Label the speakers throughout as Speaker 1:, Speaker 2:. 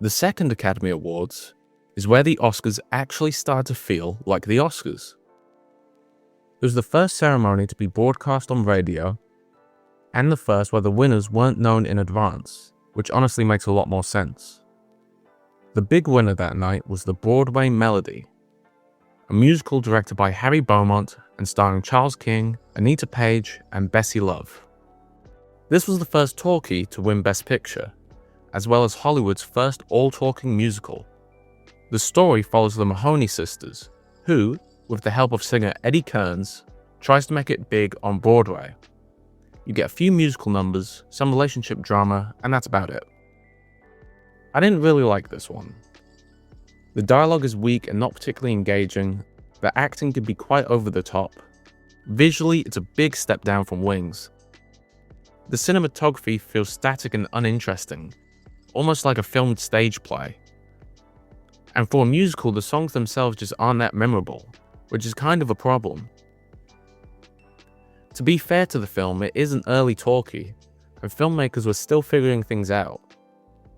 Speaker 1: The second Academy Awards is where the Oscars actually started to feel like the Oscars. It was the first ceremony to be broadcast on radio, and the first where the winners weren't known in advance, which honestly makes a lot more sense. The big winner that night was the Broadway Melody, a musical directed by Harry Beaumont and starring Charles King, Anita Page, and Bessie Love. This was the first talkie to win Best Picture, as well as Hollywood's first all-talking musical. The story follows the Mahoney sisters, who, with the help of singer Eddie Kearns, tries to make it big on Broadway. You get a few musical numbers, some relationship drama, and that's about it. I didn't really like this one. The dialogue is weak and not particularly engaging, the acting could be quite over the top. Visually, it's a big step down from Wings. The cinematography feels static and uninteresting, almost like a filmed stage play. And for a musical, the songs themselves just aren't that memorable, which is kind of a problem. To be fair to the film, it is an early talkie, and filmmakers were still figuring things out.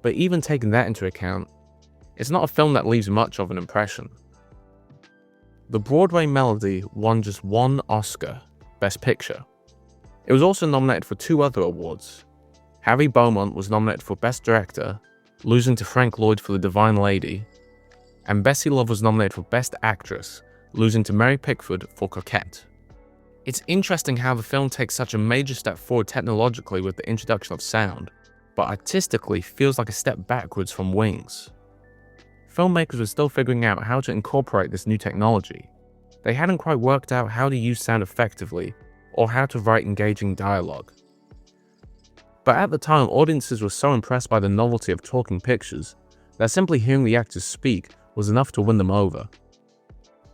Speaker 1: But even taking that into account, it's not a film that leaves much of an impression. The Broadway Melody won just one Oscar, Best Picture. It was also nominated for 2 other awards. Harry Beaumont was nominated for Best Director, losing to Frank Lloyd for The Divine Lady, and Bessie Love was nominated for Best Actress, losing to Mary Pickford for Coquette. It's interesting how the film takes such a major step forward technologically with the introduction of sound, but artistically feels like a step backwards from Wings. Filmmakers were still figuring out how to incorporate this new technology. They hadn't quite worked out how to use sound effectively, or how to write engaging dialogue. But at the time, audiences were so impressed by the novelty of talking pictures that simply hearing the actors speak was enough to win them over.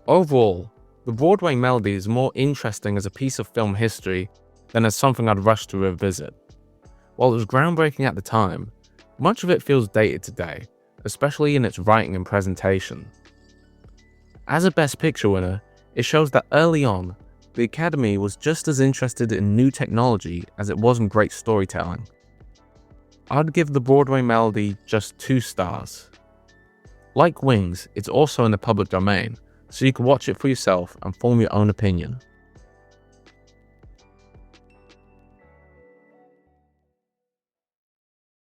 Speaker 1: Overall, the Broadway Melody is more interesting as a piece of film history than as something I'd rush to revisit. While it was groundbreaking at the time, much of it feels dated today, especially in its writing and presentation. As a Best Picture winner, it shows that early on, the Academy was just as interested in new technology as it was in great storytelling. I'd give the Broadway Melody just 2 stars. Like Wings, it's also in the public domain, so you can watch it for yourself and form your own opinion.